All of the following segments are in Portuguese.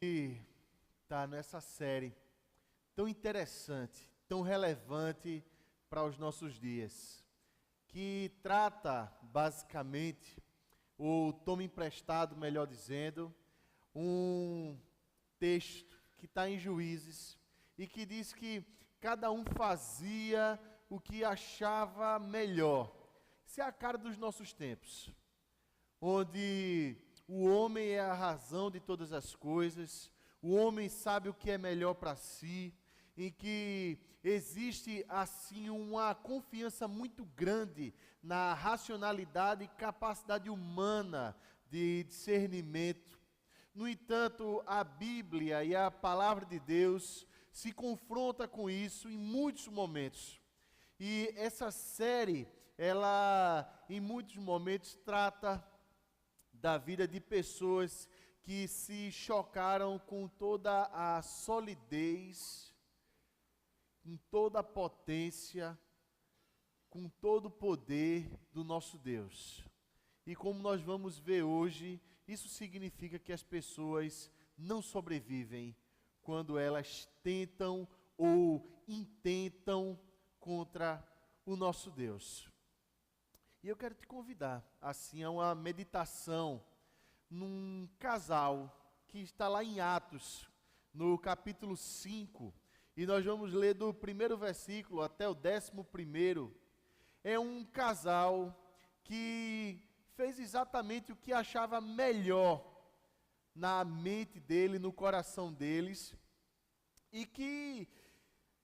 Está nessa série tão interessante, tão relevante para os nossos dias, que trata basicamente, ou toma emprestado, melhor dizendo, um texto que está em Juízes e que diz que cada um fazia o que achava melhor. Isso é a cara dos nossos tempos, onde o homem é a razão de todas as coisas, o homem sabe o que é melhor para si, em que existe assim uma confiança muito grande na racionalidade e capacidade humana de discernimento. No entanto, a Bíblia e a palavra de Deus se confronta com isso em muitos momentos. E essa série, ela em muitos momentos trata da vida de pessoas que se chocaram com toda a solidez, com toda a potência, com todo o poder do nosso Deus. E como nós vamos ver hoje, isso significa que as pessoas não sobrevivem quando elas tentam ou intentam contra o nosso Deus. E eu quero te convidar, assim, a uma meditação num casal que está lá em Atos, no capítulo 5, e nós vamos ler do primeiro versículo até o 11º. É um casal que fez exatamente o que achava melhor na mente dele, no coração deles, e que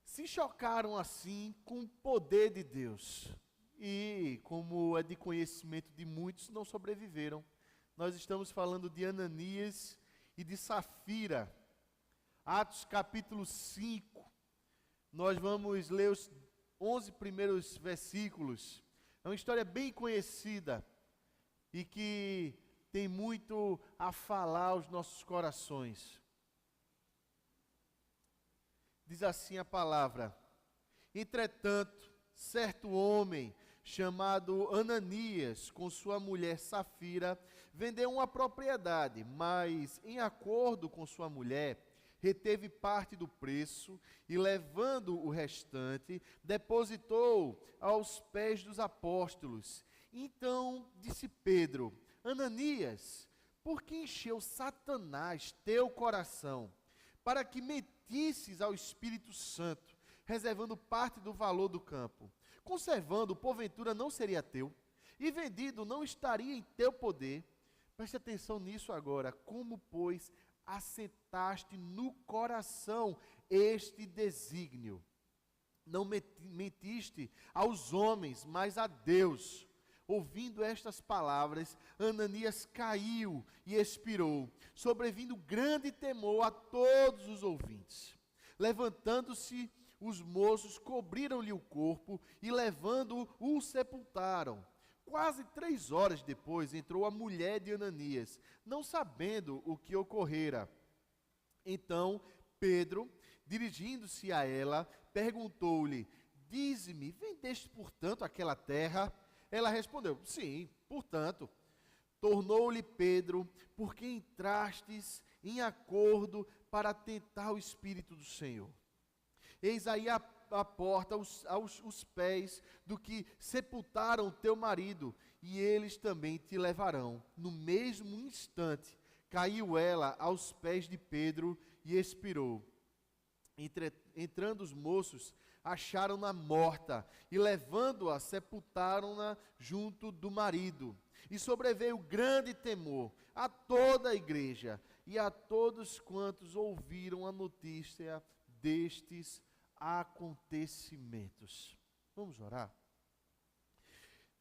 se chocaram assim com o poder de Deus. E, como é de conhecimento de muitos, não sobreviveram. Nós estamos falando de Ananias e de Safira. Atos capítulo 5. Nós vamos ler os 11 primeiros versículos. É uma história bem conhecida e que tem muito a falar aos nossos corações. Diz assim a palavra: Entretanto, certo homem chamado Ananias, com sua mulher Safira, vendeu uma propriedade, mas, em acordo com sua mulher, reteve parte do preço e, levando o restante, depositou aos pés dos apóstolos. Então disse Pedro: Ananias, por que encheu Satanás teu coração, para que mentisses ao Espírito Santo, reservando parte do valor do campo? Conservando, porventura, não seria teu, e vendido não estaria em teu poder. Preste atenção nisso agora. Como, pois, assentaste no coração este desígnio? Não mentiste aos homens, mas a Deus. Ouvindo estas palavras, Ananias caiu e expirou, sobrevindo grande temor a todos os ouvintes. Levantando-se, os moços cobriram-lhe o corpo e, levando-o, o sepultaram. Quase 3 horas depois entrou a mulher de Ananias, não sabendo o que ocorrera. Então Pedro, dirigindo-se a ela, perguntou-lhe: Dize-me, vendeste portanto aquela terra? Ela respondeu: Sim, portanto. Tornou-lhe Pedro: Por que entrastes em acordo para tentar o Espírito do Senhor? Eis aí a porta aos pés do que sepultaram teu marido, e eles também te levarão. No mesmo instante, caiu ela aos pés de Pedro e expirou. Entrando os moços, acharam-na morta, e levando-a, sepultaram-na junto do marido. E sobreveio grande temor a toda a igreja e a todos quantos ouviram a notícia destes acontecimentos. Vamos orar?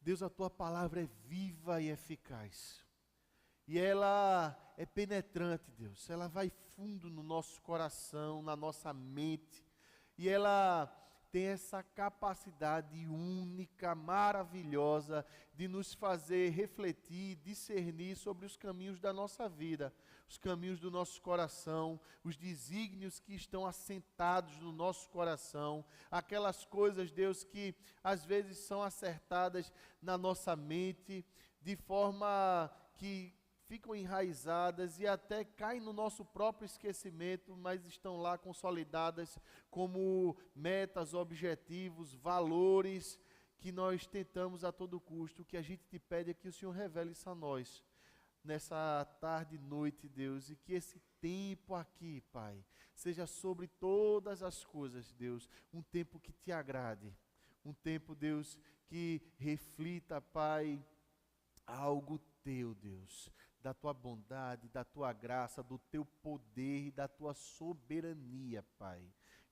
Deus, a tua palavra é viva e eficaz. E ela é penetrante, Deus. Ela vai fundo no nosso coração, na nossa mente. E ela tem essa capacidade única, maravilhosa, de nos fazer refletir, discernir sobre os caminhos da nossa vida, os caminhos do nosso coração, os desígnios que estão assentados no nosso coração, aquelas coisas, Deus, que às vezes são acertadas na nossa mente, de forma que ficam enraizadas e até caem no nosso próprio esquecimento, mas estão lá consolidadas como metas, objetivos, valores que nós tentamos a todo custo. O que a gente te pede é que o Senhor revele isso a nós nessa tarde e noite, Deus, e que esse tempo aqui, Pai, seja sobre todas as coisas, Deus, um tempo que te agrade, um tempo, Deus, que reflita, Pai, algo teu, Deus, da tua bondade, da tua graça, do teu poder e da tua soberania, Pai.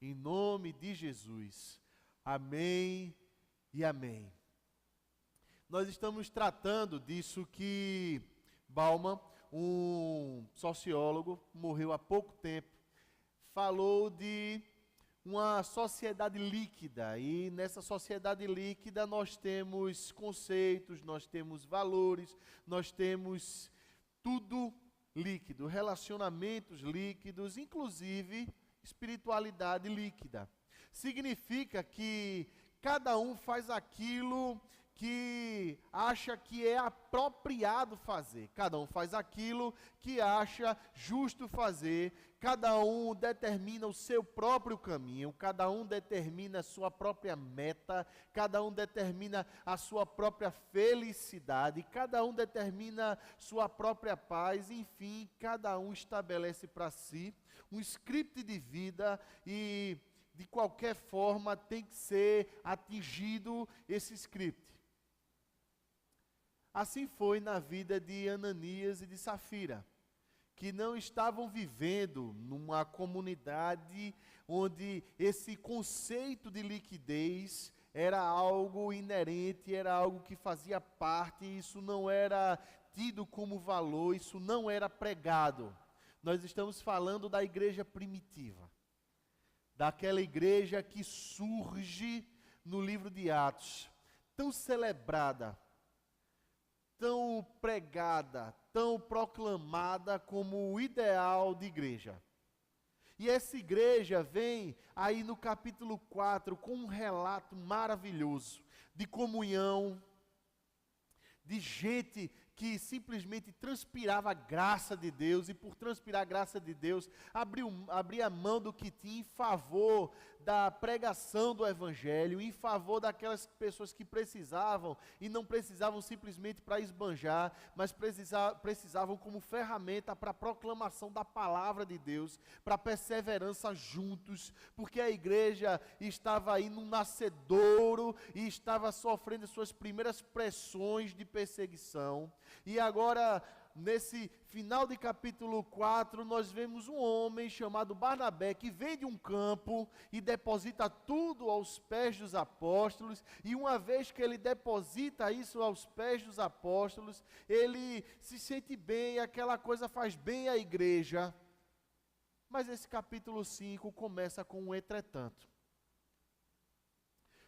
Em nome de Jesus. Amém e amém. Nós estamos tratando disso que Bauman, um sociólogo, morreu há pouco tempo, falou de uma sociedade líquida, e nessa sociedade líquida nós temos conceitos, nós temos valores, nós temos tudo líquido, relacionamentos líquidos, inclusive espiritualidade líquida. Significa que cada um faz aquilo que acha que é apropriado fazer. Cada um faz aquilo que acha justo fazer. Cada um determina o seu próprio caminho. Cada um determina a sua própria meta. Cada um determina a sua própria felicidade. Cada um determina sua própria paz. Enfim, cada um estabelece para si um script de vida e, de qualquer forma, tem que ser atingido esse script. Assim foi na vida de Ananias e de Safira, que não estavam vivendo numa comunidade onde esse conceito de liquidez era algo inerente, era algo que fazia parte, isso não era tido como valor, isso não era pregado. Nós estamos falando da igreja primitiva, daquela igreja que surge no livro de Atos, tão celebrada, tão pregada, tão proclamada como o ideal de igreja. E essa igreja vem aí no capítulo 4 com um relato maravilhoso de comunhão, de gente que simplesmente transpirava a graça de Deus, e por transpirar a graça de Deus, abria mão do que tinha em favor da pregação do Evangelho, em favor daquelas pessoas que precisavam, e não precisavam simplesmente para esbanjar, mas precisavam como ferramenta para a proclamação da palavra de Deus, para a perseverança juntos, porque a igreja estava aí num nascedouro, e estava sofrendo suas primeiras pressões de perseguição. E agora, nesse final de capítulo 4, nós vemos um homem chamado Barnabé, que vem de um campo e deposita tudo aos pés dos apóstolos, e uma vez que ele deposita isso aos pés dos apóstolos, ele se sente bem, aquela coisa faz bem à igreja. Mas esse capítulo 5 começa com um entretanto.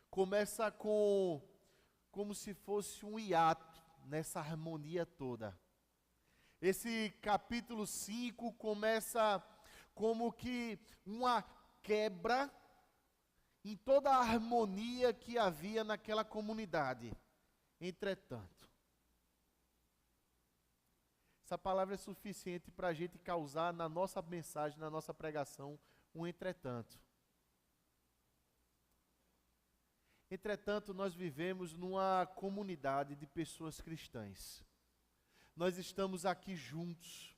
Começa como se fosse um hiato nessa harmonia toda. Esse capítulo 5 começa como que uma quebra em toda a harmonia que havia naquela comunidade. Entretanto, essa palavra é suficiente para a gente causar na nossa mensagem, na nossa pregação, um entretanto. Entretanto, nós vivemos numa comunidade de pessoas cristãs. Nós estamos aqui juntos,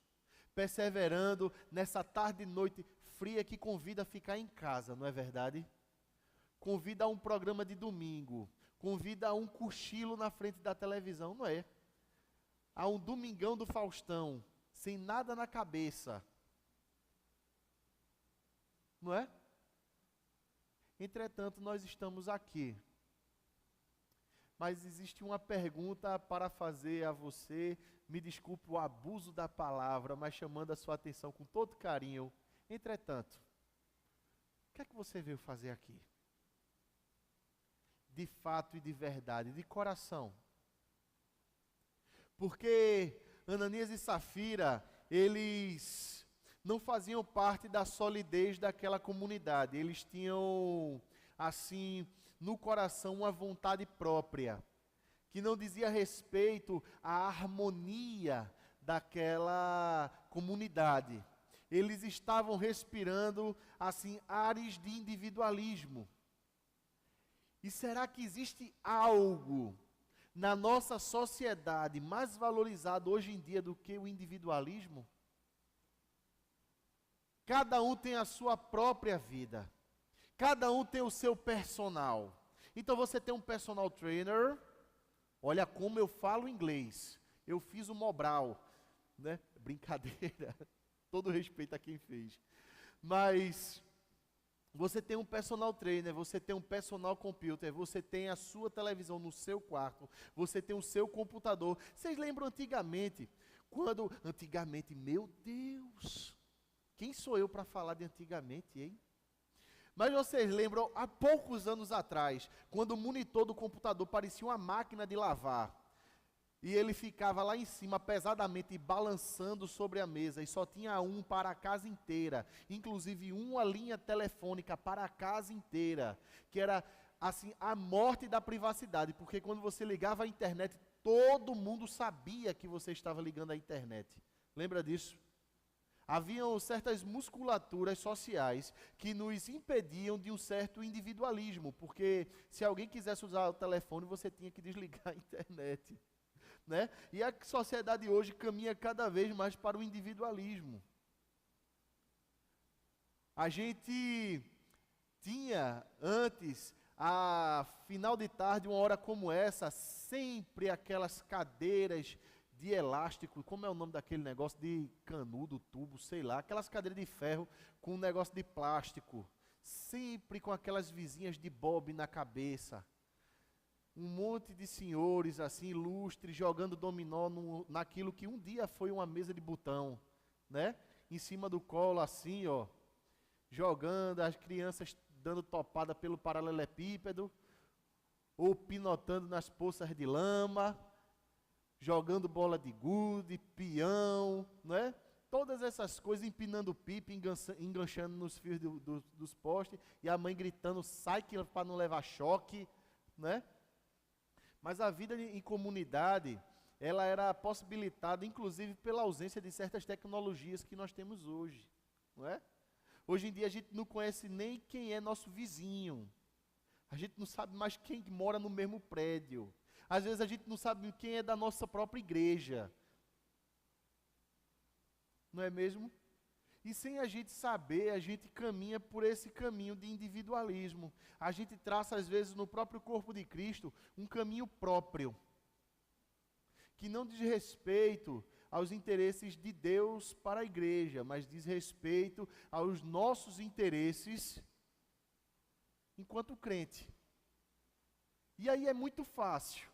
perseverando nessa tarde e noite fria que convida a ficar em casa, não é verdade? Convida a um programa de domingo, convida a um cochilo na frente da televisão, não é? A um domingão do Faustão, sem nada na cabeça. Não é? Entretanto, nós estamos aqui. Mas existe uma pergunta para fazer a você, me desculpe o abuso da palavra, mas chamando a sua atenção com todo carinho. Entretanto, o que é que você veio fazer aqui? De fato e de verdade, de coração. Porque Ananias e Safira, eles não faziam parte da solidez daquela comunidade. Eles tinham, assim, no coração uma vontade própria, que não dizia respeito à harmonia daquela comunidade. Eles estavam respirando, assim, ares de individualismo. E será que existe algo na nossa sociedade mais valorizado hoje em dia do que o individualismo? Cada um tem a sua própria vida. Cada um tem o seu personal. Então você tem um personal trainer. Olha como eu falo inglês. Eu fiz o Mobral, né? Brincadeira. Todo respeito a quem fez. Mas você tem um personal trainer, você tem um personal computer, você tem a sua televisão no seu quarto, você tem o seu computador. Vocês lembram antigamente? Antigamente, meu Deus, quem sou eu para falar de antigamente, hein? Mas vocês lembram, há poucos anos atrás, quando o monitor do computador parecia uma máquina de lavar, e ele ficava lá em cima, pesadamente balançando sobre a mesa, e só tinha um para a casa inteira, inclusive uma linha telefônica para a casa inteira, que era, assim, a morte da privacidade, porque quando você ligava à internet, todo mundo sabia que você estava ligando à internet. Lembra disso? Haviam certas musculaturas sociais que nos impediam de um certo individualismo, porque se alguém quisesse usar o telefone, você tinha que desligar a internet. Né? E a sociedade hoje caminha cada vez mais para o individualismo. A gente tinha antes, a final de tarde, uma hora como essa, sempre aquelas cadeiras de elástico, como é o nome daquele negócio de canudo, tubo, sei lá, aquelas cadeiras de ferro com um negócio de plástico, sempre com aquelas vizinhas de bob na cabeça. Um monte de senhores, assim, ilustres, jogando dominó naquilo que um dia foi uma mesa de botão, né? Em cima do colo, assim, ó, jogando, as crianças dando topada pelo paralelepípedo, ou pinotando nas poças de lama, jogando bola de gude, peão, né? Todas essas coisas, empinando pipa, enganchando nos fios dos postes, e a mãe gritando, sai para não levar choque, né? Mas a vida em comunidade, ela era possibilitada, inclusive, pela ausência de certas tecnologias que nós temos hoje, não é? Hoje em dia a gente não conhece nem quem é nosso vizinho. A gente não sabe mais quem mora no mesmo prédio. Às vezes a gente não sabe quem é da nossa própria igreja. Não é mesmo? E sem a gente saber, a gente caminha por esse caminho de individualismo. A gente traça, às vezes, no próprio corpo de Cristo, um caminho próprio, que não diz respeito aos interesses de Deus para a igreja, mas diz respeito aos nossos interesses enquanto crente. E aí é muito fácil.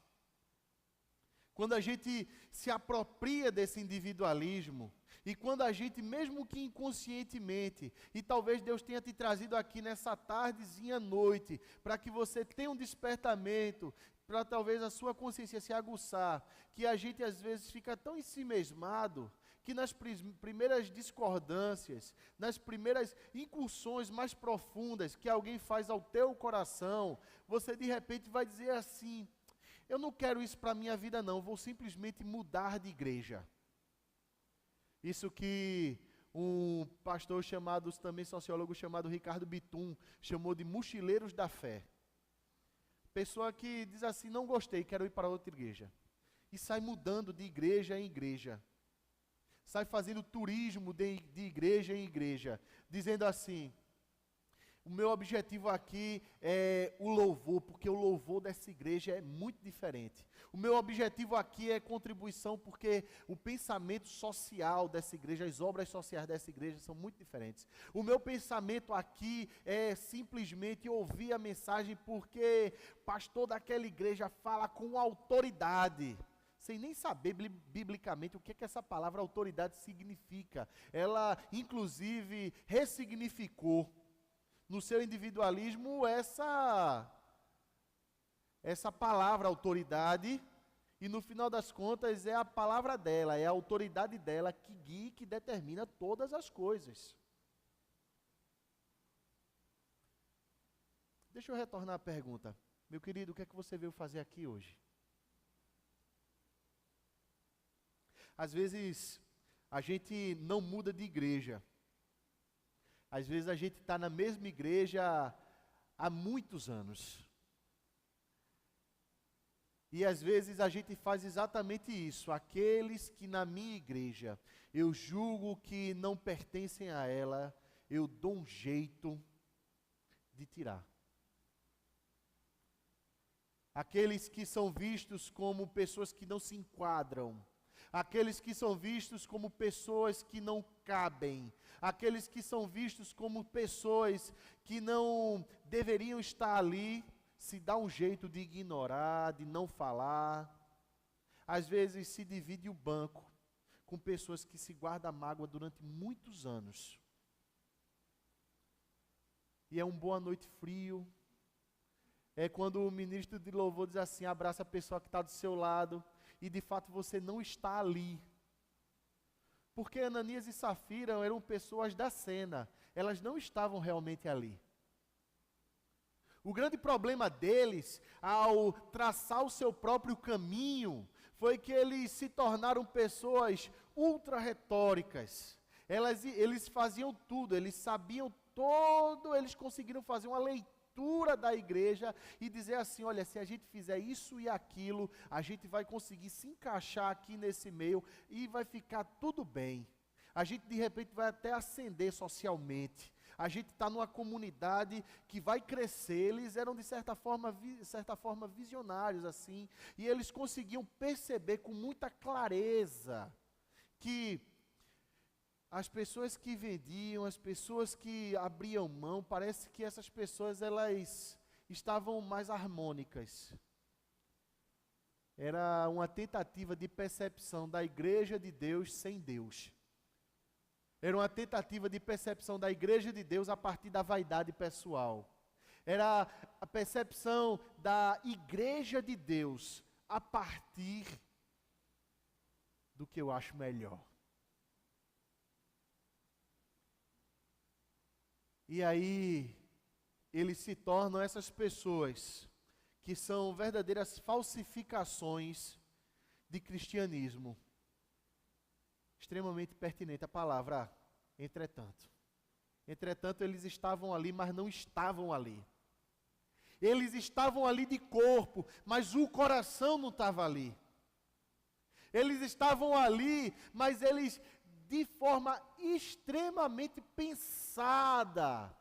Quando a gente se apropria desse individualismo, e quando a gente, mesmo que inconscientemente, e talvez Deus tenha te trazido aqui nessa tardezinha noite, para que você tenha um despertamento, para talvez a sua consciência se aguçar, que a gente às vezes fica tão ensimesmado, que nas primeiras discordâncias, nas primeiras incursões mais profundas que alguém faz ao teu coração, você de repente vai dizer assim, eu não quero isso para a minha vida não, vou simplesmente mudar de igreja. Isso que um pastor chamado, também sociólogo chamado Ricardo Bitum, chamou de mochileiros da fé. Pessoa que diz assim, não gostei, quero ir para outra igreja. E sai mudando de igreja em igreja. Sai fazendo turismo de igreja em igreja. Dizendo assim, o meu objetivo aqui é o louvor, porque o louvor dessa igreja é muito diferente. O meu objetivo aqui é contribuição, porque o pensamento social dessa igreja, as obras sociais dessa igreja são muito diferentes. O meu pensamento aqui é simplesmente ouvir a mensagem, porque o pastor daquela igreja fala com autoridade, sem nem saber biblicamente o que essa palavra autoridade significa. Ela, inclusive, ressignificou no seu individualismo essa palavra autoridade, e no final das contas é a palavra dela, é a autoridade dela que guia e que determina todas as coisas. Deixa eu retornar à pergunta. Meu querido, o que é que você veio fazer aqui hoje? Às vezes a gente não muda de igreja. Às vezes a gente está na mesma igreja há muitos anos. E às vezes a gente faz exatamente isso. Aqueles que na minha igreja eu julgo que não pertencem a ela, eu dou um jeito de tirar. Aqueles que são vistos como pessoas que não se enquadram, aqueles que são vistos como pessoas que não cabem, aqueles que são vistos como pessoas que não deveriam estar ali, se dá um jeito de ignorar, de não falar. Às vezes se divide o banco com pessoas que se guardam mágoa durante muitos anos. E é um boa noite frio. É quando o ministro de louvor diz assim, abraça a pessoa que está do seu lado, e de fato você não está ali. Porque Ananias e Safira eram pessoas da cena, elas não estavam realmente ali. O grande problema deles, ao traçar o seu próprio caminho, foi que eles se tornaram pessoas ultra-retóricas. Eles faziam tudo, eles sabiam todo, eles conseguiram fazer uma leitura da igreja e dizer assim, olha, se a gente fizer isso e aquilo, a gente vai conseguir se encaixar aqui nesse meio e vai ficar tudo bem. A gente de repente vai até ascender socialmente. A gente está numa comunidade que vai crescer. Eles eram de certa forma visionários assim, e eles conseguiam perceber com muita clareza que as pessoas que vendiam, as pessoas que abriam mão, parece que essas pessoas elas estavam mais harmônicas. Era uma tentativa de percepção da igreja de Deus sem Deus. Era uma tentativa de percepção da igreja de Deus a partir da vaidade pessoal. Era a percepção da igreja de Deus a partir do que eu acho melhor. E aí, eles se tornam essas pessoas que são verdadeiras falsificações de cristianismo. Extremamente pertinente a palavra, entretanto. Entretanto, eles estavam ali, mas não estavam ali. Eles estavam ali de corpo, mas o coração não estava ali. Eles estavam ali, mas eles, de forma extremamente pensada,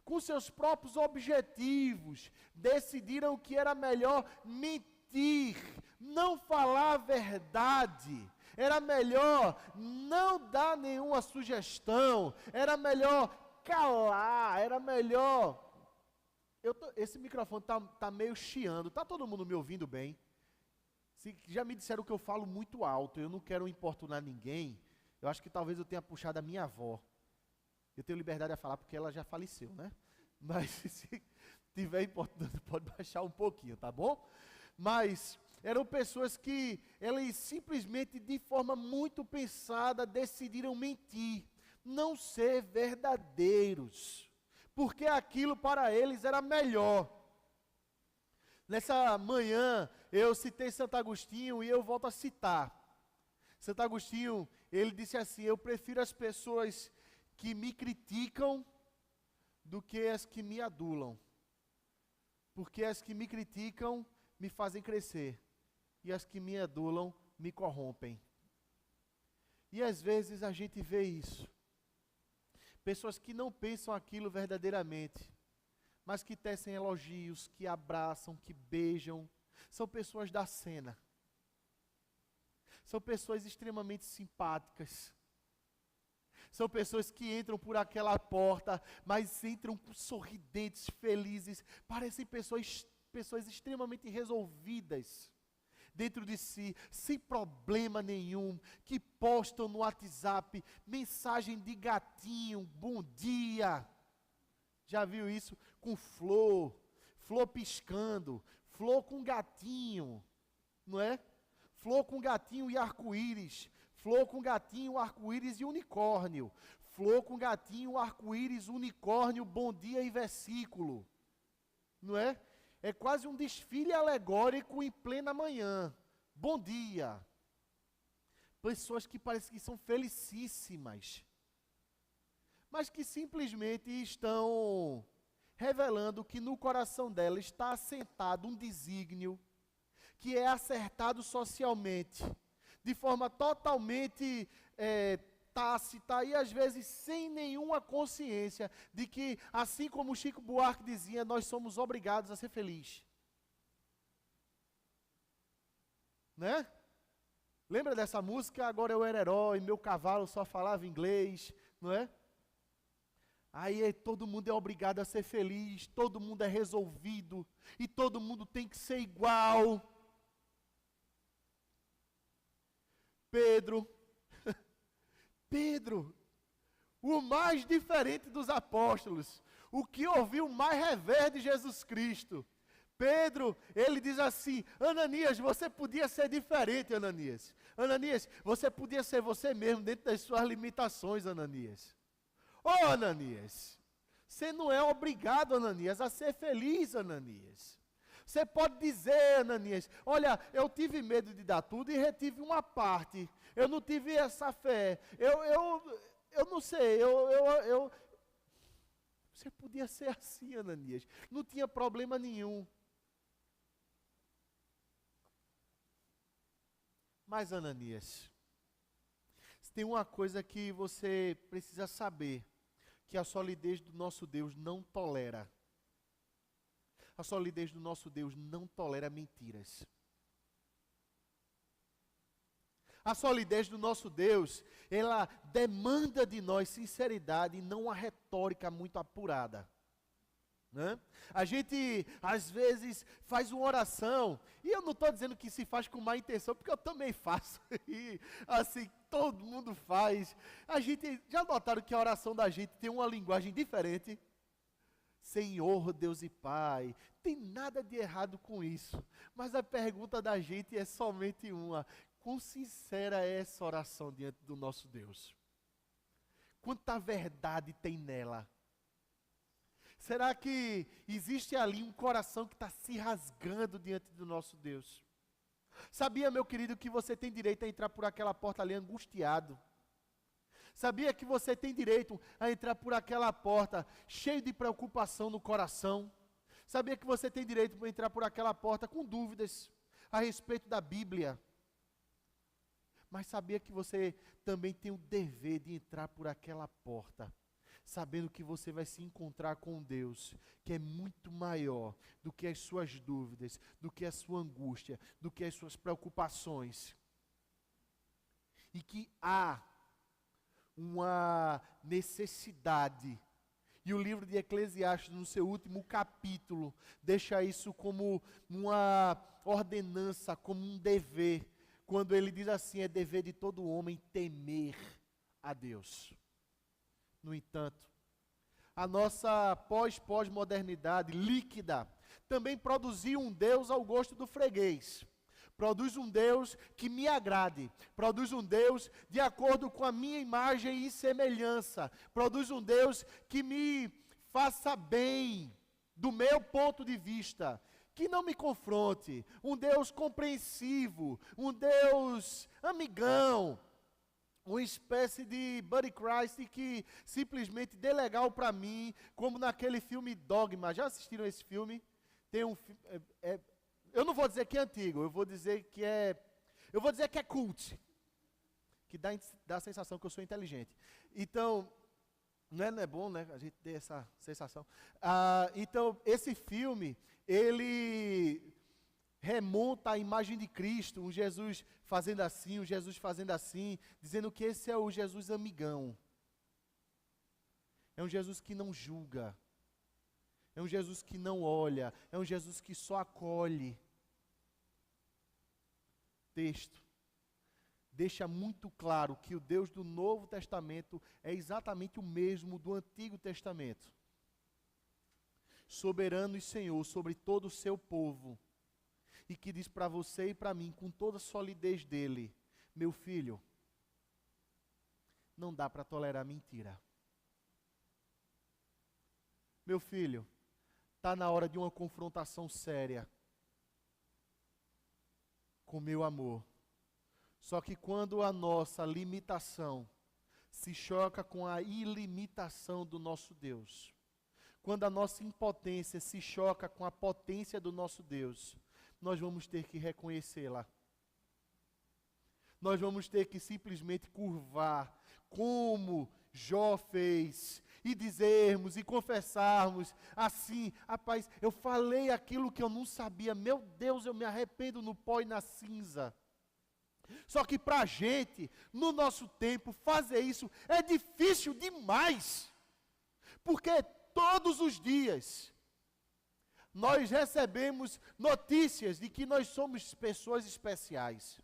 com seus próprios objetivos, decidiram que era melhor mentir, não falar a verdade. Era melhor não dar nenhuma sugestão, era melhor calar, era melhor... esse microfone está meio chiando, está todo mundo me ouvindo bem? Já me disseram que eu falo muito alto, eu não quero importunar ninguém, eu acho que talvez eu tenha puxado a minha avó. Eu tenho liberdade a falar porque ela já faleceu, né? Mas se tiver importunando, pode baixar um pouquinho, tá bom? Mas... eram pessoas que, elas simplesmente, de forma muito pensada, decidiram mentir, não ser verdadeiros, porque aquilo para eles era melhor. Nessa manhã, eu citei Santo Agostinho e eu volto a citar. Santo Agostinho, ele disse assim, eu prefiro as pessoas que me criticam do que as que me adulam, porque as que me criticam me fazem crescer. E as que me adulam me corrompem. E às vezes a gente vê isso. Pessoas que não pensam aquilo verdadeiramente, mas que tecem elogios, que abraçam, que beijam. São pessoas da cena. São pessoas extremamente simpáticas. São pessoas que entram por aquela porta, mas entram sorridentes, felizes. Parecem pessoas extremamente resolvidas dentro de si, sem problema nenhum, que postam no WhatsApp mensagem de gatinho, bom dia. Já viu isso? Com flor piscando, flor com gatinho, não é? Flor com gatinho e arco-íris, flor com gatinho, arco-íris e unicórnio, flor com gatinho, arco-íris, unicórnio, bom dia e versículo, não é? É quase um desfile alegórico em plena manhã. Bom dia. pessoas que parecem que são felicíssimas, mas que simplesmente estão revelando que no coração dela está assentado um desígnio que é acertado socialmente, de forma totalmente tácita e às vezes sem nenhuma consciência de que, assim como Chico Buarque dizia, nós somos obrigados a ser felizes. Né? Lembra dessa música? Agora eu era herói, meu cavalo só falava inglês, não é? Aí todo mundo é obrigado a ser feliz, todo mundo é resolvido, e todo mundo tem que ser igual. Pedro, o mais diferente dos apóstolos, o que ouviu mais rever de Jesus Cristo. Pedro, ele diz assim: Ananias, você podia ser diferente, Ananias. Ananias, você podia ser você mesmo dentro das suas limitações, Ananias. Ô, Ananias, você não é obrigado, Ananias, a ser feliz, Ananias. Você pode dizer, Ananias, olha, eu tive medo de dar tudo e retive uma parte. Eu não tive essa fé. Eu não sei, Você podia ser assim, Ananias. Não tinha problema nenhum. Mas, Ananias, tem uma coisa que você precisa saber, que a solidez do nosso Deus não tolera. A solidez do nosso Deus não tolera mentiras. A solidez do nosso Deus, ela demanda de nós sinceridade e não uma retórica muito apurada. Né? A gente, às vezes, faz uma oração, e eu não estou dizendo que se faz com má intenção, porque eu também faço, e assim, todo mundo faz. A gente, já notaram que a oração da gente tem uma linguagem diferente? Senhor, Deus e Pai, tem nada de errado com isso, mas a pergunta da gente é somente uma: quão sincera é essa oração diante do nosso Deus? Quanta verdade tem nela? Será que existe ali um coração que está se rasgando diante do nosso Deus? Sabia, meu querido, que você tem direito a entrar por aquela porta ali angustiado? Sabia que você tem direito a entrar por aquela porta cheio de preocupação no coração? Sabia que você tem direito a entrar por aquela porta com dúvidas a respeito da Bíblia? Mas sabia que você também tem o dever de entrar por aquela porta, sabendo que você vai se encontrar com Deus, que é muito maior do que as suas dúvidas, do que a sua angústia, do que as suas preocupações. E que há uma necessidade, e o livro de Eclesiastes, no seu último capítulo, deixa isso como uma ordenança, como um dever, quando ele diz assim: é dever de todo homem temer a Deus. No entanto, a nossa pós-modernidade líquida também produziu um Deus ao gosto do freguês. Produz um Deus que me agrade. Produz um Deus de acordo com a minha imagem e semelhança. Produz um Deus que me faça bem, do meu ponto de vista. Que não me confronte. Um Deus compreensivo. Um Deus amigão. Uma espécie de Buddy Christ que simplesmente dê legal para mim, como naquele filme Dogma. Já assistiram esse filme? Tem um eu não vou dizer que é antigo, eu vou dizer que é cult, que dá a sensação que eu sou inteligente. Então, não é bom, né, a gente ter essa sensação. Então, esse filme, ele remonta à imagem de Cristo, um Jesus fazendo assim, um Jesus fazendo assim, dizendo que esse é o Jesus amigão. É um Jesus que não julga. É um Jesus que não olha. É um Jesus que só acolhe. Texto deixa muito claro que o Deus do Novo Testamento é exatamente o mesmo do Antigo Testamento. Soberano e Senhor sobre todo o seu povo. E que diz para você e para mim, com toda a solidez dele: meu filho, não dá para tolerar mentira. Meu filho, está na hora de uma confrontação séria com meu amor Só que quando a nossa limitação se choca com a ilimitação do nosso Deus, quando a nossa impotência se choca com a potência do nosso Deus, nós vamos ter que reconhecê-la. Nós vamos ter que simplesmente curvar, como Jó fez, e dizermos e confessarmos assim: rapaz, eu falei aquilo que eu não sabia, meu Deus, eu me arrependo no pó e na cinza. Só que para a gente, no nosso tempo, fazer isso é difícil demais, porque todos os dias nós recebemos notícias de que nós somos pessoas especiais,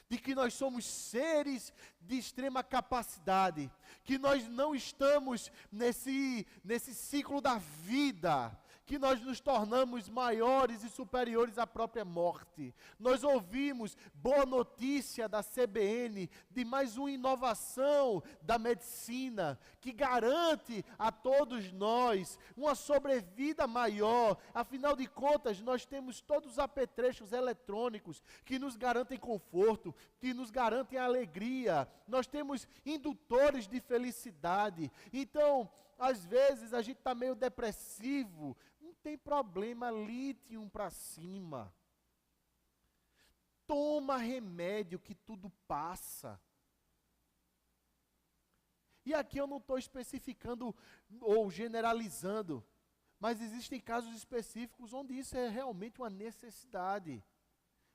de que nós somos seres de extrema capacidade, que nós não estamos nesse ciclo da vida, que nós nos tornamos maiores e superiores à própria morte. Nós ouvimos boa notícia da CBN, de mais uma inovação da medicina, que garante a todos nós uma sobrevida maior. Afinal de contas, nós temos todos os apetrechos eletrônicos que nos garantem conforto, que nos garantem alegria. Nós temos indutores de felicidade. Então, às vezes a gente está meio depressivo, não tem problema, lítio para cima. Toma remédio que tudo passa. E aqui eu não estou especificando ou generalizando, mas existem casos específicos onde isso é realmente uma necessidade.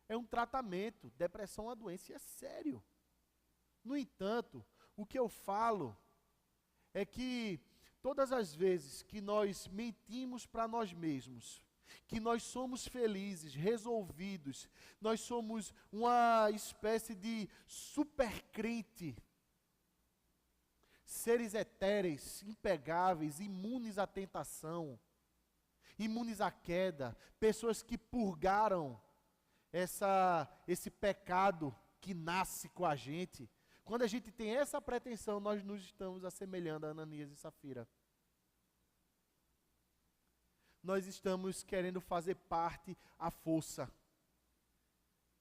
É um tratamento. Depressão é uma doença e é sério. No entanto, o que eu falo é que todas as vezes que nós mentimos para nós mesmos, que nós somos felizes, resolvidos, nós somos uma espécie de supercrente, seres etéreis, impegáveis, imunes à tentação, imunes à queda, pessoas que purgaram esse pecado que nasce com a gente. Quando a gente tem essa pretensão, nós nos estamos assemelhando a Ananias e Safira. Nós estamos querendo fazer parte à força,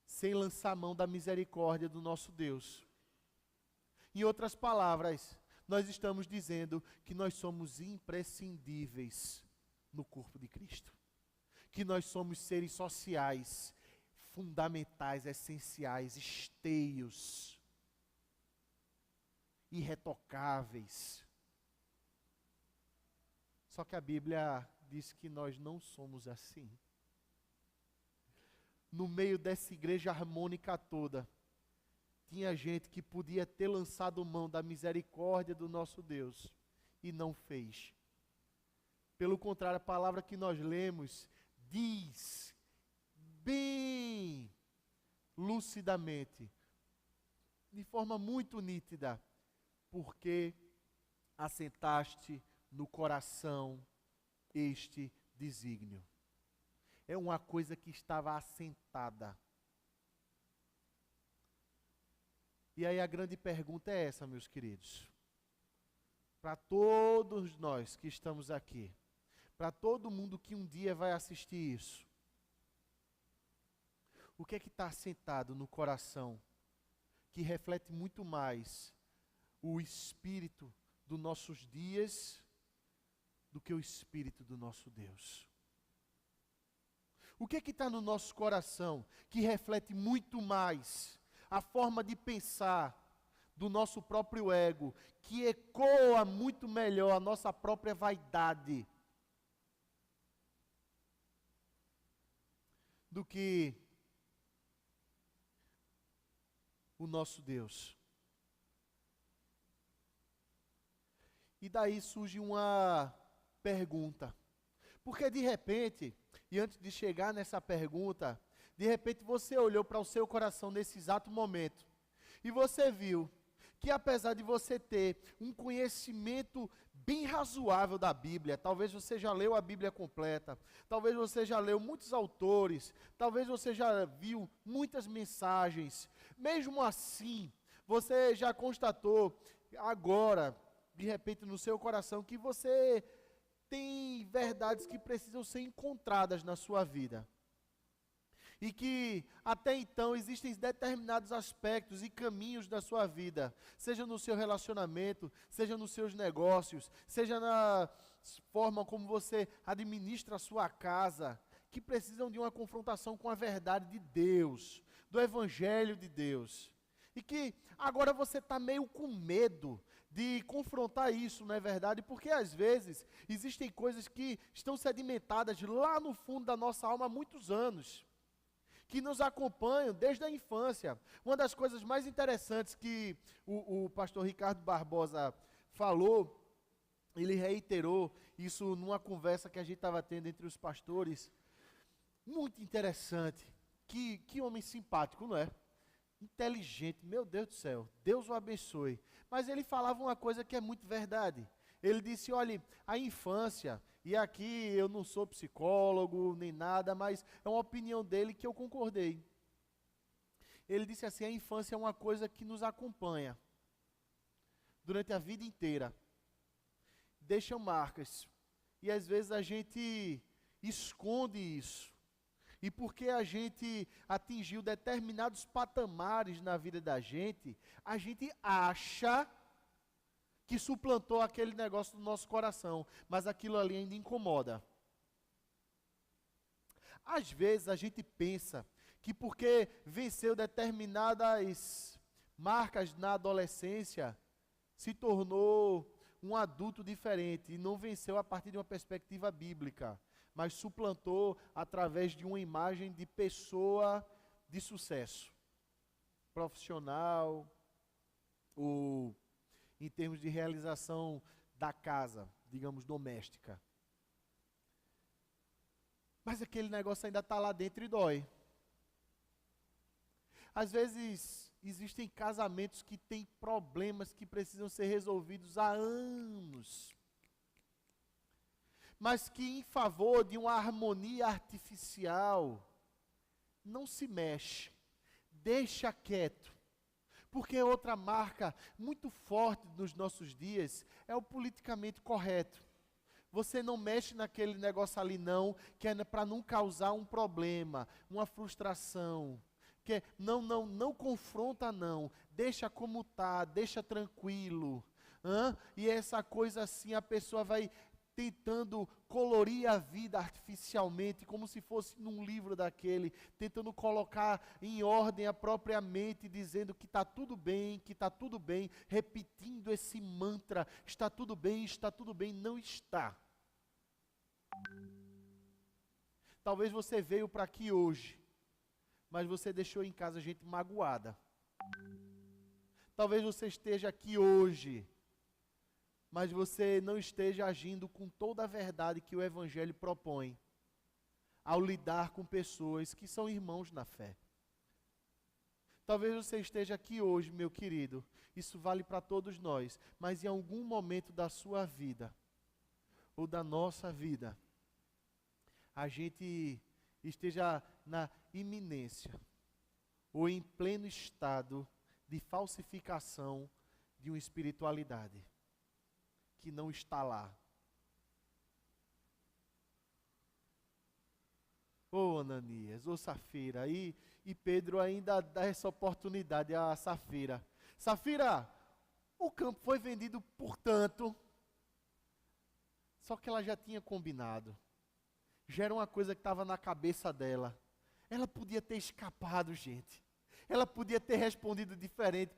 sem lançar mão da misericórdia do nosso Deus. Em outras palavras, nós estamos dizendo que nós somos imprescindíveis no corpo de Cristo. Que nós somos seres sociais, fundamentais, essenciais, esteios, irretocáveis. Só que a Bíblia diz que nós não somos assim. No meio dessa igreja harmônica toda, tinha gente que podia ter lançado mão da misericórdia do nosso Deus e não fez. Pelo contrário, a palavra que nós lemos diz bem lucidamente, de forma muito nítida: porque assentaste no coração este desígnio. É uma coisa que estava assentada. E aí a grande pergunta é essa, meus queridos. Para todos nós que estamos aqui, para todo mundo que um dia vai assistir isso, o que é que está assentado no coração, que reflete muito mais o espírito dos nossos dias do que o espírito do nosso Deus? O que é que está no nosso coração, que reflete muito mais a forma de pensar do nosso próprio ego, que ecoa muito melhor a nossa própria vaidade, do que o nosso Deus? E daí surge uma pergunta. Porque de repente, e antes de chegar nessa pergunta, de repente você olhou para o seu coração nesse exato momento e você viu que apesar de você ter um conhecimento bem razoável da Bíblia, talvez você já leu a Bíblia completa, talvez você já leu muitos autores, talvez você já viu muitas mensagens, mesmo assim, você já constatou agora, de repente no seu coração, que você tem verdades que precisam ser encontradas na sua vida. E que até então existem determinados aspectos e caminhos da sua vida, seja no seu relacionamento, seja nos seus negócios, seja na forma como você administra a sua casa, que precisam de uma confrontação com a verdade de Deus, do Evangelho de Deus. E que agora você está meio com medo de confrontar isso, não é verdade? Porque às vezes existem coisas que estão sedimentadas lá no fundo da nossa alma há muitos anos, que nos acompanham desde a infância. Uma das coisas mais interessantes que o pastor Ricardo Barbosa falou, ele reiterou isso numa conversa que a gente estava tendo entre os pastores, muito interessante. Que homem simpático, não é? Inteligente, meu Deus do céu, Deus o abençoe. Mas ele falava uma coisa que é muito verdade. Ele disse, olha, a infância, e aqui eu não sou psicólogo nem nada, mas é uma opinião dele que eu concordei. Ele disse assim, a infância é uma coisa que nos acompanha durante a vida inteira. Deixa marcas. E às vezes a gente esconde isso. E porque a gente atingiu determinados patamares na vida da gente, a gente acha que suplantou aquele negócio do nosso coração, mas aquilo ali ainda incomoda. Às vezes a gente pensa que porque venceu determinadas marcas na adolescência, se tornou um adulto diferente e não venceu a partir de uma perspectiva bíblica, mas suplantou através de uma imagem de pessoa de sucesso, profissional, ou em termos de realização da casa, digamos, doméstica. Mas aquele negócio ainda está lá dentro e dói. Às vezes, existem casamentos que têm problemas que precisam ser resolvidos há anos, mas que em favor de uma harmonia artificial, não se mexe, deixa quieto. Porque outra marca muito forte nos nossos dias é o politicamente correto. Você não mexe naquele negócio ali não, que é para não causar um problema, uma frustração. Que é, não confronta não, deixa como está, deixa tranquilo. E essa coisa assim, a pessoa vai tentando colorir a vida artificialmente, como se fosse num livro daquele, tentando colocar em ordem a própria mente, dizendo que está tudo bem, repetindo esse mantra, está tudo bem, não está. Talvez você veio para aqui hoje, mas você deixou em casa gente magoada. Talvez você esteja aqui hoje, mas você não esteja agindo com toda a verdade que o Evangelho propõe, ao lidar com pessoas que são irmãos na fé. Talvez você esteja aqui hoje, meu querido, isso vale para todos nós, mas em algum momento da sua vida, ou da nossa vida, a gente esteja na iminência, ou em pleno estado de falsificação de uma espiritualidade que não está lá. Ô Ananias, ô Safira, e Pedro ainda dá essa oportunidade a Safira. Safira, o campo foi vendido por tanto, só que ela já tinha combinado. Já era uma coisa que estava na cabeça dela. Ela podia ter escapado, gente. Ela podia ter respondido diferente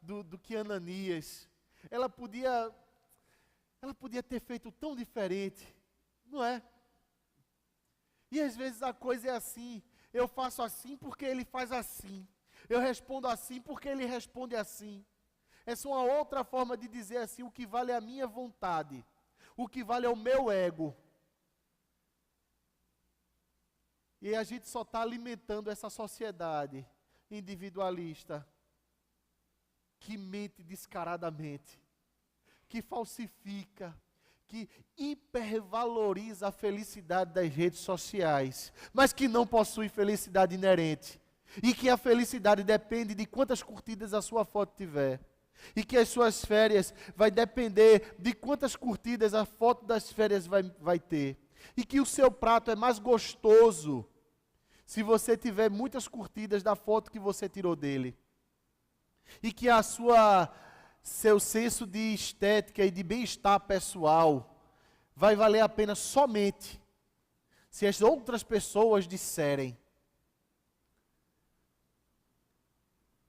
do que Ananias. Ela podia ter feito tão diferente, não é? E às vezes a coisa é assim, eu faço assim porque ele faz assim, eu respondo assim porque ele responde assim. Essa é uma outra forma de dizer assim, o que vale é a minha vontade, o que vale é o meu ego. E a gente só está alimentando essa sociedade individualista, que mente descaradamente, que falsifica, que hipervaloriza a felicidade das redes sociais, mas que não possui felicidade inerente. E que a felicidade depende de quantas curtidas a sua foto tiver. E que as suas férias vai depender de quantas curtidas a foto das férias vai ter. E que o seu prato é mais gostoso se você tiver muitas curtidas da foto que você tirou dele. E que seu senso de estética e de bem-estar pessoal vai valer a pena somente se as outras pessoas disserem.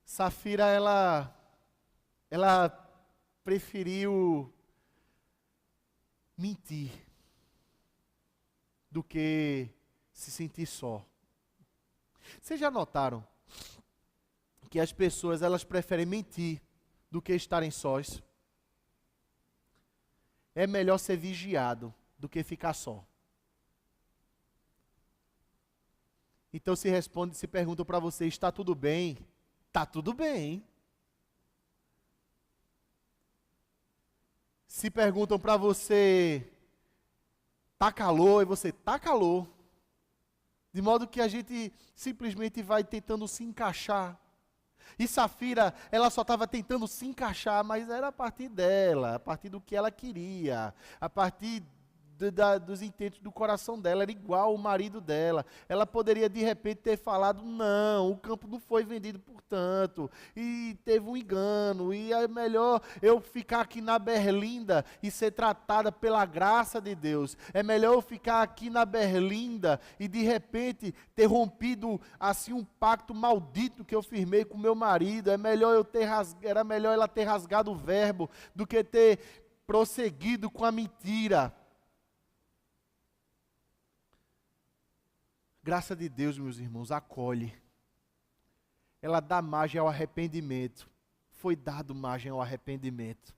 Safira, ela preferiu mentir do que se sentir só. Vocês já notaram que as pessoas, elas preferem mentir do que estarem sós? É melhor ser vigiado do que ficar só. Então se perguntam para você, está tudo bem? Está tudo bem. Se perguntam para você, está calor? E você, está calor. De modo que a gente simplesmente vai tentando se encaixar. E Safira, ela só estava tentando se encaixar, mas era a partir dela, a partir do que ela queria, a partir dos intentos do coração dela, era igual o marido dela. Ela poderia de repente ter falado, não, o campo não foi vendido por tanto, e teve um engano, e é melhor eu ficar aqui na Berlinda e ser tratada pela graça de Deus. É melhor eu ficar aqui na Berlinda e de repente ter rompido assim um pacto maldito que eu firmei com meu marido. Era melhor ela ter rasgado o verbo do que ter prosseguido com a mentira. Graça de Deus, meus irmãos, acolhe. Ela dá margem ao arrependimento. Foi dado margem ao arrependimento.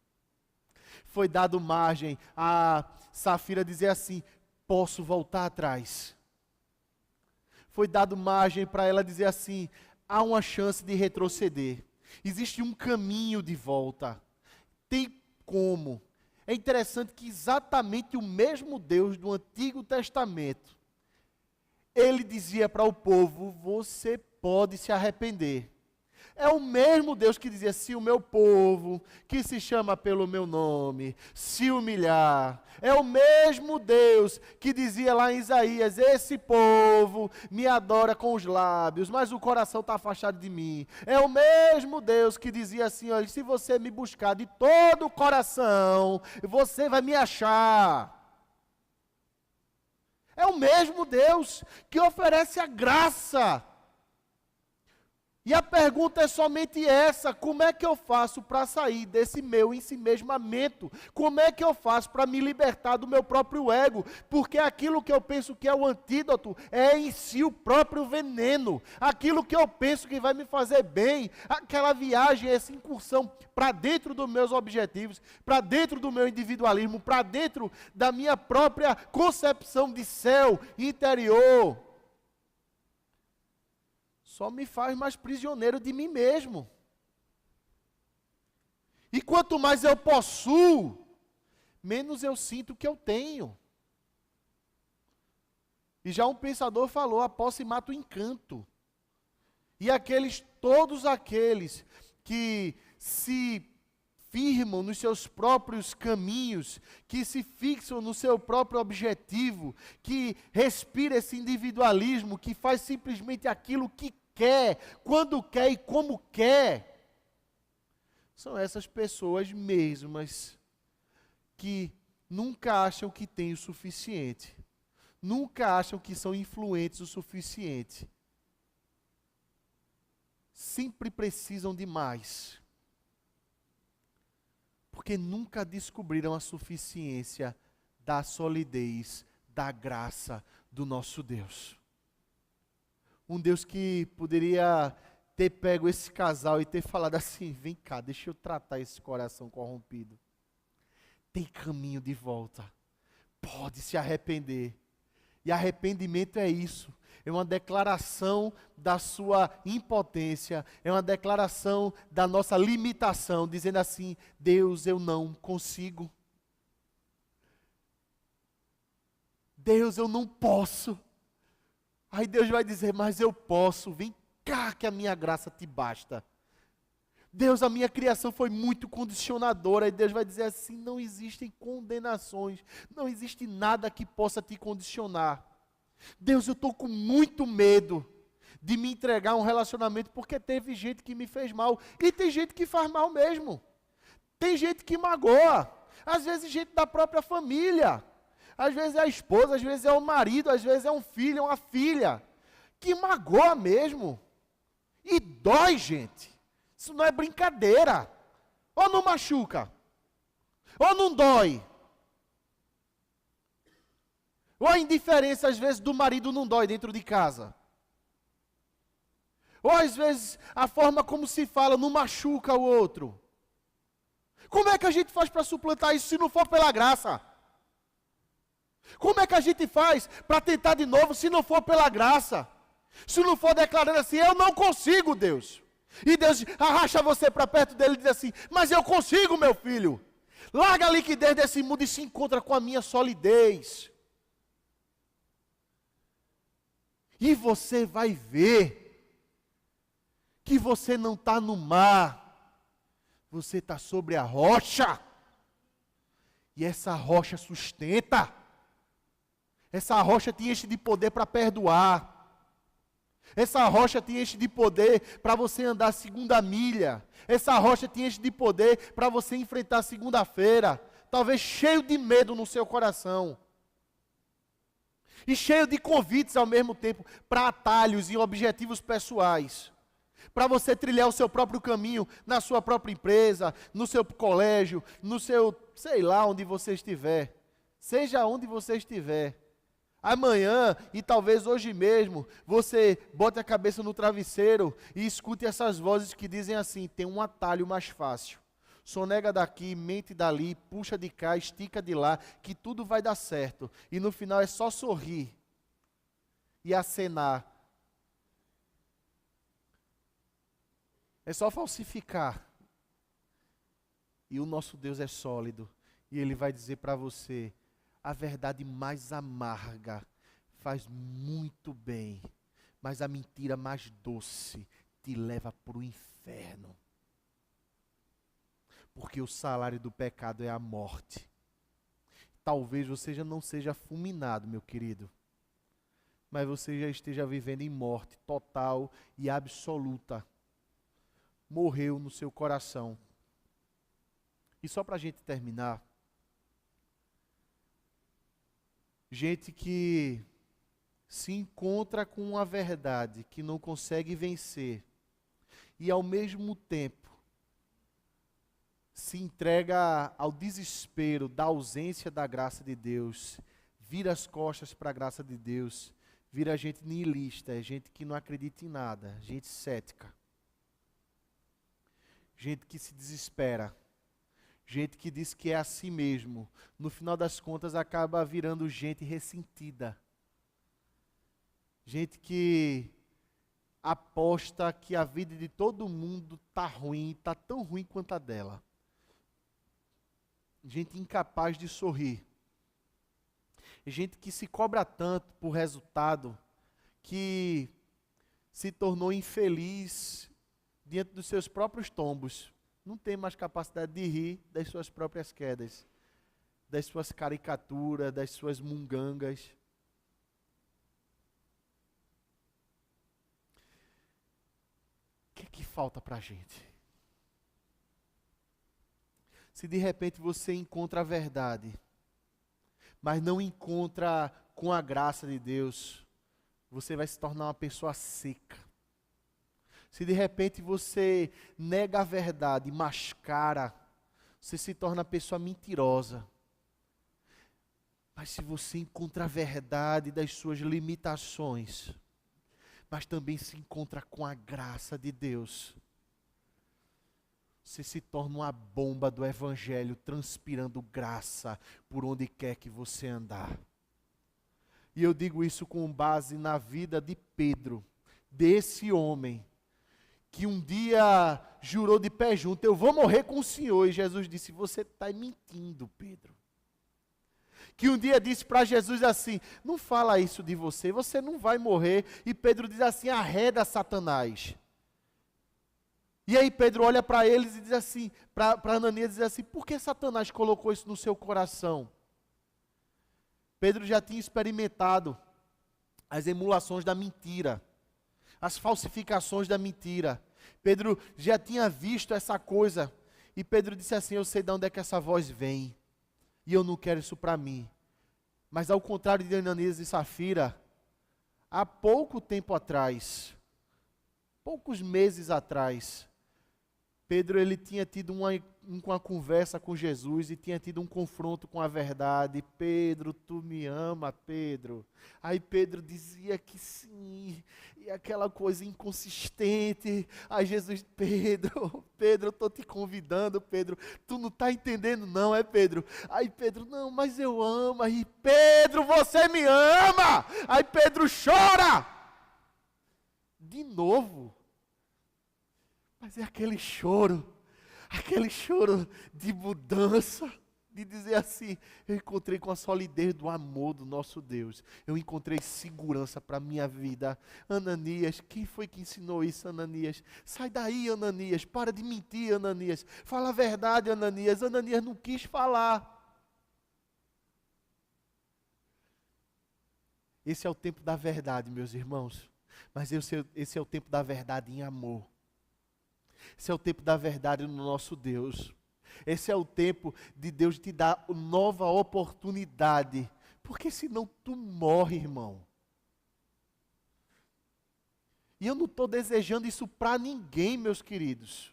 Foi dado margem a Safira dizer assim, posso voltar atrás. Foi dado margem para ela dizer assim, há uma chance de retroceder. Existe um caminho de volta. Tem como. É interessante que exatamente o mesmo Deus do Antigo Testamento, ele dizia para o povo, você pode se arrepender. É o mesmo Deus que dizia, se o meu povo, que se chama pelo meu nome, se humilhar. É o mesmo Deus que dizia lá em Isaías, esse povo me adora com os lábios, mas o coração está afastado de mim. É o mesmo Deus que dizia assim, olha, se você me buscar de todo o coração, você vai me achar. É o mesmo Deus que oferece a graça. E a pergunta é somente essa, como é que eu faço para sair desse meu ensimesmamento? Como é que eu faço para me libertar do meu próprio ego? Porque aquilo que eu penso que é o antídoto é em si o próprio veneno. Aquilo que eu penso que vai me fazer bem, aquela viagem, essa incursão para dentro dos meus objetivos, para dentro do meu individualismo, para dentro da minha própria concepção de céu interior, só me faz mais prisioneiro de mim mesmo. E quanto mais eu possuo, menos eu sinto que eu tenho. E já um pensador falou, a posse mata o encanto. E todos aqueles que se firmam nos seus próprios caminhos, que se fixam no seu próprio objetivo, que respira esse individualismo, que faz simplesmente aquilo que quer, quando quer e como quer, são essas pessoas mesmas que nunca acham que têm o suficiente, nunca acham que são influentes o suficiente, sempre precisam de mais, porque nunca descobriram a suficiência da solidez, da graça do nosso Deus. Um Deus que poderia ter pego esse casal e ter falado assim, vem cá, deixa eu tratar esse coração corrompido. Tem caminho de volta. Pode se arrepender. E arrependimento é isso. É uma declaração da sua impotência. É uma declaração da nossa limitação. Dizendo assim, Deus, eu não consigo. Deus, eu não posso. Aí Deus vai dizer, mas eu posso, vem cá que a minha graça te basta. Deus, a minha criação foi muito condicionadora. E Deus vai dizer assim, não existem condenações, não existe nada que possa te condicionar. Deus, eu estou com muito medo. de me entregar a um relacionamento porque teve gente que me fez mal. E tem gente que faz mal mesmo. Tem gente que magoa. Às vezes gente da própria família. Às vezes é a esposa, às vezes é o marido, às vezes é um filho, é uma filha. Que magoa mesmo. E dói, gente. Isso não é brincadeira. Ou não machuca? Ou não dói? Ou a indiferença, às vezes, do marido não dói dentro de casa? Ou, às vezes, a forma como se fala não machuca o outro? Como é que a gente faz para suplantar isso se não for pela graça? Como é que a gente faz para tentar de novo se não for pela graça? Se não for declarando assim, eu não consigo, Deus. E Deus arracha você para perto dele e diz assim, mas eu consigo, meu filho. Larga a liquidez desse mundo e se encontra com a minha solidez. E você vai ver que você não está no mar, você está sobre a rocha. E essa rocha sustenta. Essa rocha te enche de poder para perdoar. Essa rocha te enche de poder para você andar a segunda milha. Essa rocha te enche de poder para você enfrentar a segunda-feira. Talvez cheio de medo no seu coração. E cheio de convites ao mesmo tempo para atalhos e objetivos pessoais. Para você trilhar o seu próprio caminho na sua própria empresa, no seu colégio, no seu, sei lá, onde você estiver. Seja onde você estiver. Amanhã e talvez hoje mesmo, você bote a cabeça no travesseiro e escute essas vozes que dizem assim, tem um atalho mais fácil. Sonega daqui, mente dali, puxa de cá, estica de lá, que tudo vai dar certo. E no final é só sorrir e acenar. É só falsificar. E o nosso Deus é sólido. E Ele vai dizer para você, a verdade mais amarga faz muito bem, mas a mentira mais doce te leva para o inferno. Porque o salário do pecado é a morte. Talvez você já não seja fulminado, meu querido, mas você já esteja vivendo em morte total e absoluta. Morreu no seu coração. E só para a gente terminar, gente que se encontra com uma verdade que não consegue vencer e ao mesmo tempo se entrega ao desespero da ausência da graça de Deus, vira as costas para a graça de Deus, vira gente nihilista, gente que não acredita em nada, gente cética, gente que se desespera, gente que diz que é a si mesmo, no final das contas acaba virando gente ressentida, gente que aposta que a vida de todo mundo está ruim, está tão ruim quanto a dela. Gente incapaz de sorrir. Gente que se cobra tanto por resultado, que se tornou infeliz diante dos seus próprios tombos. Não tem mais capacidade de rir das suas próprias quedas, das suas caricaturas, das suas mungangas. O que é que falta para a gente? Se de repente você encontra a verdade, mas não encontra com a graça de Deus, você vai se tornar uma pessoa seca. Se de repente você nega a verdade, mascara, você se torna uma pessoa mentirosa. Mas se você encontra a verdade das suas limitações, mas também se encontra com a graça de Deus, você se torna uma bomba do Evangelho, transpirando graça por onde quer que você andar. E eu digo isso com base na vida de Pedro, desse homem, que um dia jurou de pé junto, eu vou morrer com o Senhor. E Jesus disse, você está mentindo, Pedro. Que um dia disse para Jesus assim, não fala isso de você, você não vai morrer. E Pedro diz assim, arreda Satanás. E aí Pedro olha para eles e diz assim, para Ananias diz assim, por que Satanás colocou isso no seu coração? Pedro já tinha experimentado as emulações da mentira, as falsificações da mentira. Pedro já tinha visto essa coisa. E Pedro disse assim: eu sei de onde é que essa voz vem. E eu não quero isso para mim. Mas ao contrário de Ananias e Safira, há pouco tempo atrás, poucos meses atrás, Pedro ele tinha tido uma conversa com Jesus e tinha tido um confronto com a verdade. Pedro, tu me ama, Pedro? Aí Pedro dizia que sim, e aquela coisa inconsistente. Aí Jesus: Pedro, eu estou te convidando, Pedro, tu não está entendendo não, é Pedro? Aí Pedro: não, mas eu amo. Aí: Pedro, você me ama? Aí Pedro chora, de novo. Mas é aquele choro de mudança, de dizer assim: eu encontrei com a solidez do amor do nosso Deus, eu encontrei segurança para a minha vida. Ananias, quem foi que ensinou isso, Ananias? Sai daí, Ananias, para de mentir, Ananias, fala a verdade, Ananias. Ananias não quis falar. Esse é o tempo da verdade, meus irmãos, mas esse é o tempo da verdade em amor. Esse é o tempo da verdade no nosso Deus. Esse é o tempo de Deus te dar nova oportunidade. Porque senão tu morre, irmão. E eu não estou desejando isso para ninguém, meus queridos.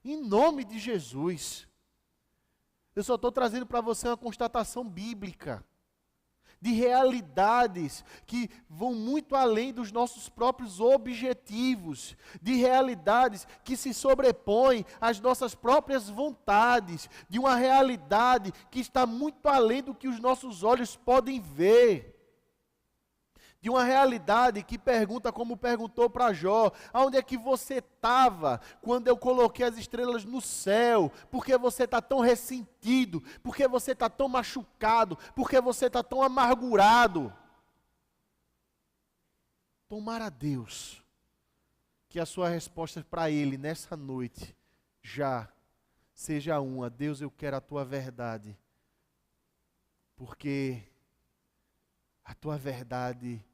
Em nome de Jesus. Eu só estou trazendo para você uma constatação bíblica. De realidades que vão muito além dos nossos próprios objetivos, de realidades que se sobrepõem às nossas próprias vontades, de uma realidade que está muito além do que os nossos olhos podem ver. De uma realidade que pergunta, como perguntou para Jó: aonde é que você estava quando eu coloquei as estrelas no céu? Por que você está tão ressentido? Por que você está tão machucado? Por que você está tão amargurado? Tomara a Deus que a sua resposta para Ele nessa noite já seja uma: Deus, eu quero a tua verdade, porque a tua verdade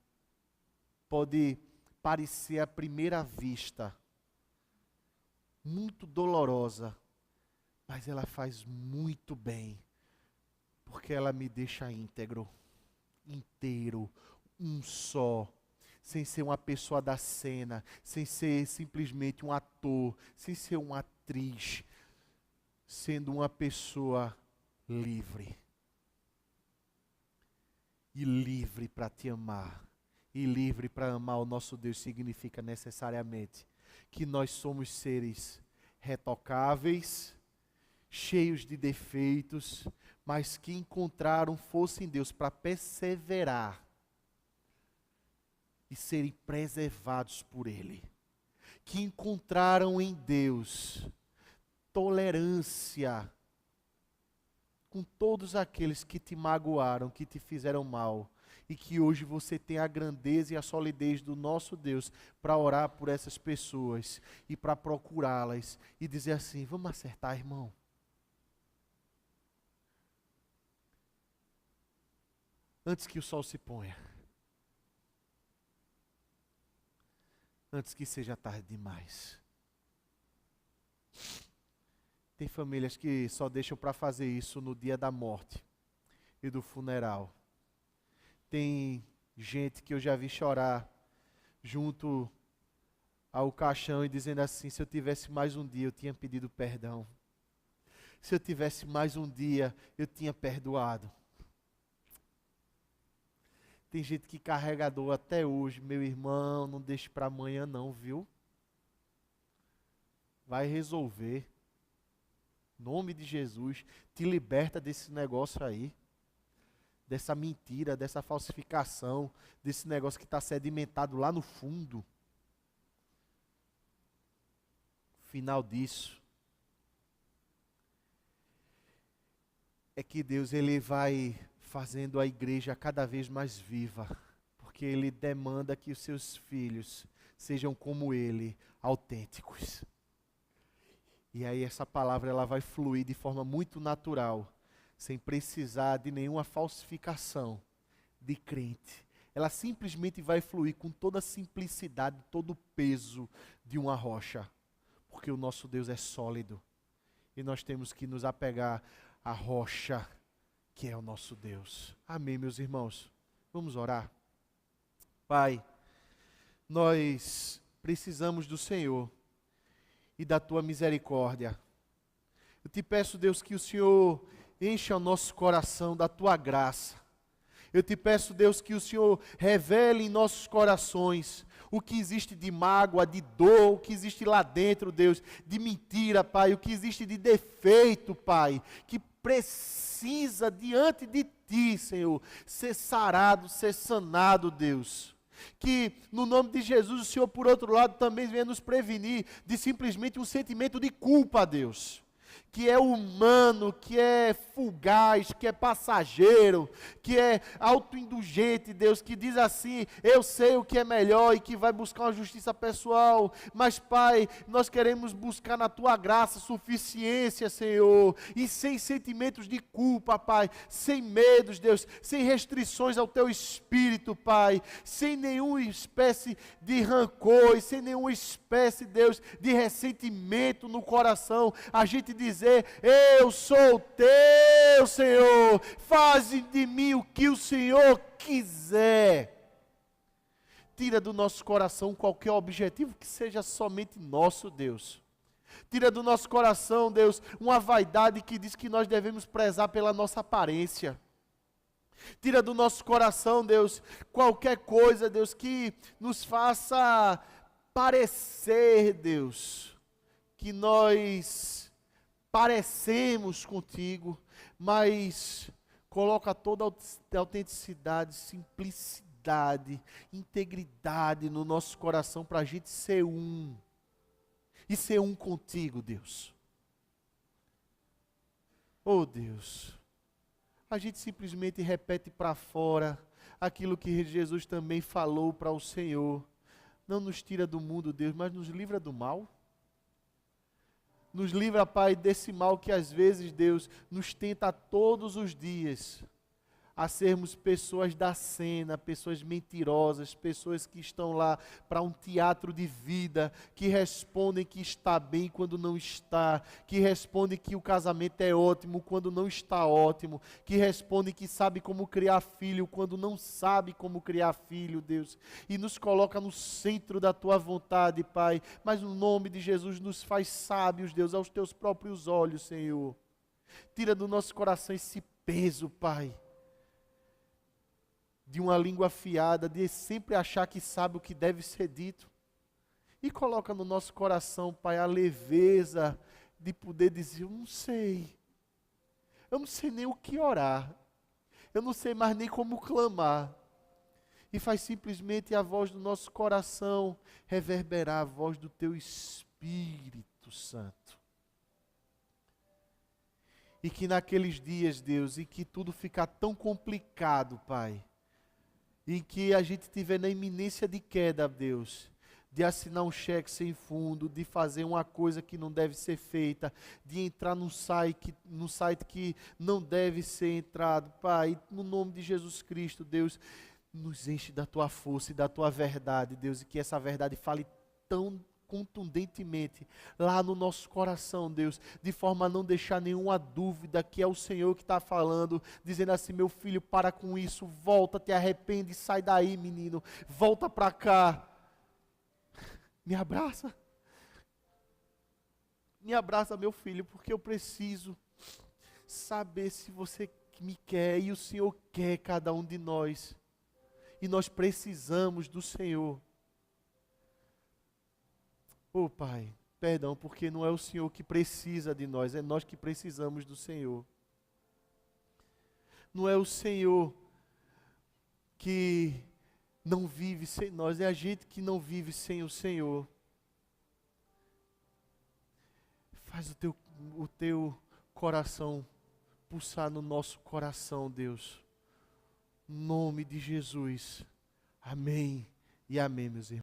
pode parecer à primeira vista muito dolorosa, mas ela faz muito bem, porque ela me deixa íntegro, inteiro, um só, sem ser uma pessoa da cena, sem ser simplesmente um ator, sem ser uma atriz, sendo uma pessoa livre. E livre para te amar. E livre para amar o nosso Deus significa necessariamente que nós somos seres retocáveis, cheios de defeitos, mas que encontraram força em Deus para perseverar e serem preservados por Ele. Que encontraram em Deus tolerância com todos aqueles que te magoaram, que te fizeram mal, e que hoje você tem a grandeza e a solidez do nosso Deus para orar por essas pessoas e para procurá-las e dizer assim: vamos acertar, irmão. Antes que o sol se ponha. Antes que seja tarde demais. Tem famílias que só deixam para fazer isso no dia da morte e do funeral. Tem gente que eu já vi chorar junto ao caixão e dizendo assim: se eu tivesse mais um dia, eu tinha pedido perdão. Se eu tivesse mais um dia, eu tinha perdoado. Tem gente que carrega a dor até hoje. Meu irmão, não deixe para amanhã não, viu? Vai resolver. Em nome de Jesus, te liberta desse negócio aí. Dessa mentira, dessa falsificação, desse negócio que está sedimentado lá no fundo. Final disso é que Deus ele vai fazendo a igreja cada vez mais viva, porque Ele demanda que os seus filhos sejam como Ele, autênticos. E aí essa palavra ela vai fluir de forma muito natural, sem precisar de nenhuma falsificação de crente. ela simplesmente vai fluir com toda a simplicidade, todo o peso de uma rocha. Porque o nosso Deus é sólido. E nós temos que nos apegar à rocha, que é o nosso Deus. Amém, meus irmãos? Vamos orar. Pai, nós precisamos do Senhor e da Tua misericórdia. Eu te peço, Deus, que o Senhor encha o nosso coração da Tua graça. Eu te peço, Deus, que o Senhor revele em nossos corações o que existe de mágoa, de dor, o que existe lá dentro, Deus, de mentira, Pai, o que existe de defeito, Pai, que precisa diante de Ti, Senhor, ser sarado, ser sanado, Deus. Que no nome de Jesus o Senhor, por outro lado, também venha nos prevenir de simplesmente um sentimento de culpa, Deus. Que é humano, que é fugaz, que é passageiro, que é autoindulgente, Deus, que diz assim, eu sei o que é melhor e que vai buscar uma justiça pessoal, mas Pai, nós queremos buscar na Tua graça suficiência, Senhor, e sem sentimentos de culpa, Pai, sem medos, Deus, sem restrições ao Teu Espírito, Pai, sem nenhuma espécie de rancor, e sem nenhuma espécie, Deus, de ressentimento no coração, a gente dizer, eu sou Teu, Senhor, faze de mim o que o Senhor quiser. Tira do nosso coração qualquer objetivo que seja somente nosso, Deus. Tira do nosso coração, Deus, uma vaidade que diz que nós devemos prezar pela nossa aparência. Tira do nosso coração, Deus, qualquer coisa, Deus, que nos faça parecer, Deus, que nós parecemos contigo, mas coloca toda a autenticidade, simplicidade, integridade no nosso coração para a gente ser um. E ser um contigo, Deus. Oh Deus, a gente simplesmente repete para fora aquilo que Jesus também falou para o Senhor. Não nos tira do mundo, Deus, mas nos livra do mal. Nos livra, Pai, desse mal que às vezes, Deus, nos tenta todos os dias a sermos pessoas da cena, pessoas mentirosas, pessoas que estão lá para um teatro de vida, que respondem que está bem quando não está, que respondem que o casamento é ótimo quando não está ótimo, que respondem que sabe como criar filho quando não sabe como criar filho, Deus, e nos coloca no centro da Tua vontade, Pai, mas no nome de Jesus nos faz sábios, Deus, aos Teus próprios olhos, Senhor. Tira do nosso coração esse peso, Pai, de uma língua afiada, de sempre achar que sabe o que deve ser dito. E coloca no nosso coração, Pai, a leveza de poder dizer, eu não sei nem o que orar, eu não sei mais nem como clamar. E faz simplesmente a voz do nosso coração reverberar a voz do Teu Espírito Santo. E que naqueles dias, Deus, em que tudo ficar tão complicado, Pai, em que a gente estiver na iminência de queda, Deus, de assinar um cheque sem fundo, de fazer uma coisa que não deve ser feita, de entrar num site que não deve ser entrado, Pai, no nome de Jesus Cristo, Deus, nos enche da Tua força e da Tua verdade, Deus, e que essa verdade fale tão contundentemente lá no nosso coração, Deus, de forma a não deixar nenhuma dúvida que é o Senhor que está falando, dizendo assim, meu filho, para com isso, volta, te arrepende, sai daí, menino, volta para cá, me abraça, meu filho, porque eu preciso saber se você me quer, e o Senhor quer cada um de nós, e nós precisamos do Senhor. Oh Pai, perdão, porque não é o Senhor que precisa de nós, é nós que precisamos do Senhor. Não é o Senhor que não vive sem nós, é a gente que não vive sem o Senhor. Faz o teu coração pulsar no nosso coração, Deus. Em nome de Jesus. Amém e amém, meus irmãos.